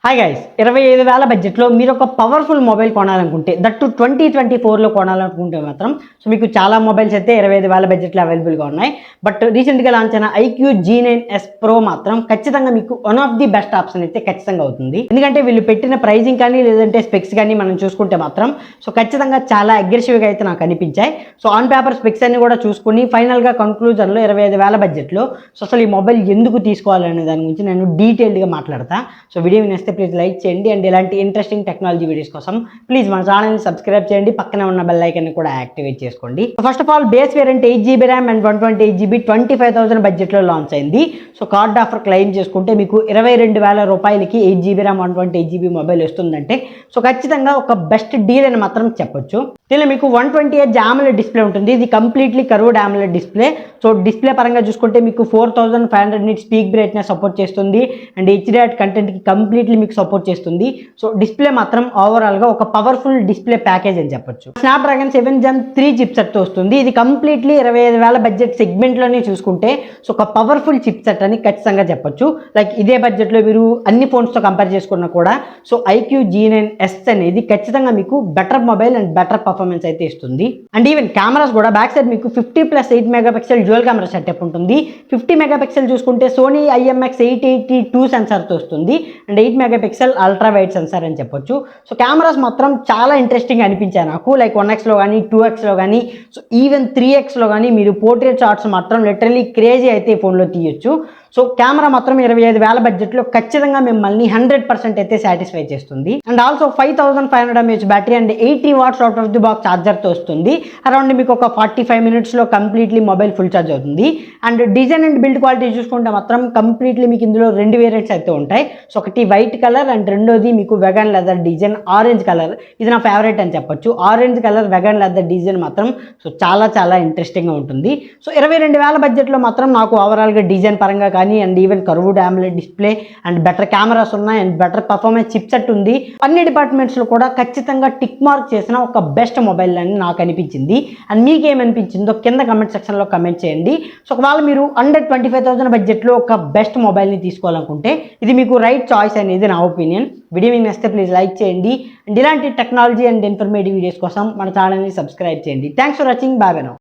Hi guys, 25,000 బడ్జెట్లో మీరు ఒక పవర్ఫుల్ మొబైల్ కొనాలనుకుంటే దట్టు 2024లో కొనాలనుకుంటే మాత్రం సో మీకు చాలా మొబైల్స్ అయితే 25,000 బడ్జెట్లో అవైలబుల్గా ఉన్నాయి. బట్ రీసెంట్గా లాంచ్ అయిన iQOO G9s Pro మాత్రం ఖచ్చితంగా మీకు one of the best option అయితే ఖచ్చితంగా అవుతుంది. ఎందుకంటే వీళ్ళు పెట్టిన ప్రైజింగ్ కానీ లేదంటే స్పెక్స్ కానీ మనం చూసుకుంటే మాత్రం సో ఖచ్చితంగా చాలా అగ్రెసివ్గా అయితే నాకు అనిపించాయి. సో ఆన్ పేపర్ స్పెక్స్ అన్ని కూడా చూసుకుని ఫైనల్గా కన్క్లూజన్లో 25,000 బడ్జెట్లో సో అసలు ఈ మొబైల్ ఎందుకు తీసుకోవాలనే దాని గురించి నేను డీటెయిల్డ్గా మాట్లాడతా. సో వీడియో నేస్తే ప్లీజ్ లైక్ చేయండి అండ్ ఇలాంటి ఇంట్రెస్టింగ్ టెక్నాలజీ వీడియోస్ కోసం ప్లీజ్ మన ఛానల్ని సబ్స్క్రైబ్ చేయండి, పక్కనే ఉన్న బెల్ ఐకాన్ కూడా యాక్టివేట్ చేసుకోండి. First of all base variant 8GB RAM and 128GB 25,000 బడ్జెట్లో లాంచ్ అయింది. సో కార్డ్ ఆఫర్ క్లెయిమ్ చేసుకుంటే మీకు 22,000 రూపాయలకి 8GB ర్యామ్ 128GB మొబైల్ వస్తుందంటే సో ఖచ్చితంగా ఒక బెస్ట్ డీల్ అని మాత్రం చెప్పొచ్చు. దీనిలో మీకు 128 AMOLED డిస్ప్లే ఉంటుంది. ఇది completely curved AMOLED display. So display పరంగా చూసుకుంటే మీకు 4500 నిట్స్ పీక్ బ్రైట్నెస్ సపోర్ట్ చేస్తుంది అండ్ HDR కంటెంట్కి కంప్లీట్లీ మీకు సపోర్ట్ చేస్తుంది. సో డిస్ప్లే మాత్రం ఓవరాల్గా ఒక పవర్ఫుల్ డిస్ప్లే ప్యాకేజ్ అని చెప్పొచ్చు. స్నాప్డ్రాగన్ 7 Gen 3 చిప్సెట్తో వస్తుంది. ఇది కంప్లీట్లీ 25,000 బడ్జెట్ సెగ్మెంట్లోనే చూసుకుంటే సో ఒక పవర్ఫుల్ చిప్సెట్ అని ఖచ్చితంగా చెప్పొచ్చు. లైక్ ఇదే బడ్జెట్లో మీరు అన్ని ఫోన్స్తో కంపేర్ చేసుకున్నా కూడా సో iQOO G9s అనేది ఖచ్చితంగా మీకు better mobile and better performance అయితే ఇస్తుంది. అండ్ ఈవెన్ కెమెరాస్ కూడా బ్యాక్ సైడ్ మీకు 50+8 మెగాపిక్సెల్ డ్యూయల్ కెమెరా సెటప్ ఉంటుంది. 50 మెగాపిక్సెల్ చూసుకుంటే సోనీ IMX882 సెన్సార్తో వస్తుంది and 8 megapixel ultra wide sensor అని చెప్పొచ్చు. సో కెమెరాస్ మాత్రం చాలా ఇంట్రెస్టింగ్ అనిపించాయి నాకు. లైక్ 1xలో కానీ 2xలో కానీ సో ఈవెన్ 3xలో కానీ మీరు పోర్ట్రేట్ షాట్స్ మాత్రం లిటరలీ క్రేజీ అయితే ఈ ఫోన్లో తీయొచ్చు. సో కెమెరా మాత్రం 25,000 బడ్జెట్లో ఖచ్చితంగా మిమ్మల్ని 100% అయితే సాటిస్ఫై చేస్తుంది. And also 5500 mAh battery and 80 watts out of the box ఛార్జర్తో వస్తుంది. అరౌండ్ మీకు ఒక 45 minutesలో కంప్లీట్లీ మొబైల్ ఫుల్ ఛార్జ్ అవుతుంది. And design and build quality చూసుకుంటే మాత్రం కంప్లీట్లీ మీకు ఇందులో 2 వేరియంట్స్ అయితే ఉంటాయి. సో ఒకటి వైట్ కలర్ అండ్ రెండోది మీకు vegan leather design orange colour. ఇది నా ఫేవరెట్ అని చెప్పొచ్చు. Orange colour vegan leather design మాత్రం సో చాలా ఇంట్రెస్టింగ్గా ఉంటుంది. సో 22,000 బడ్జెట్లో మాత్రం నాకు ఓవరాల్గా డిజైన్ పరంగా కానీ and even curved AMOLED display and better cameras ఉన్నాయి అండ్ బెటర్ పర్ఫార్మెన్స్ చిప్సెట్ ఉంది. అన్ని డిపార్ట్మెంట్స్లో కూడా ఖచ్చితంగా టిక్ మార్క్ చేసిన ఒక బెస్ట్ మొబైల్ అని నాకు అనిపించింది. అండ్ మీకేమనిపించిందో కింద కమెంట్ సెక్షన్లో కమెంట్ చేయండి. సో ఒకవేళ మీరు అండర్ 25,000 బడ్జెట్లో ఒక బెస్ట్ మొబైల్ని తీసుకోవాలనుకుంటే ఇది మీకు రైట్ చాయిస్ అనేది నా ఒపీనియన్. వీడియో మీకు నచ్చితే ప్లీజ్ లైక్ చేయండి అండ్ ఇలాంటి టెక్నాలజీ అండ్ ఇన్ఫర్మేటివ్ వీడియోస్ కోసం మన ఛానల్ని సబ్స్క్రైబ్ చేయండి. Thanks for watching. Bye bye now.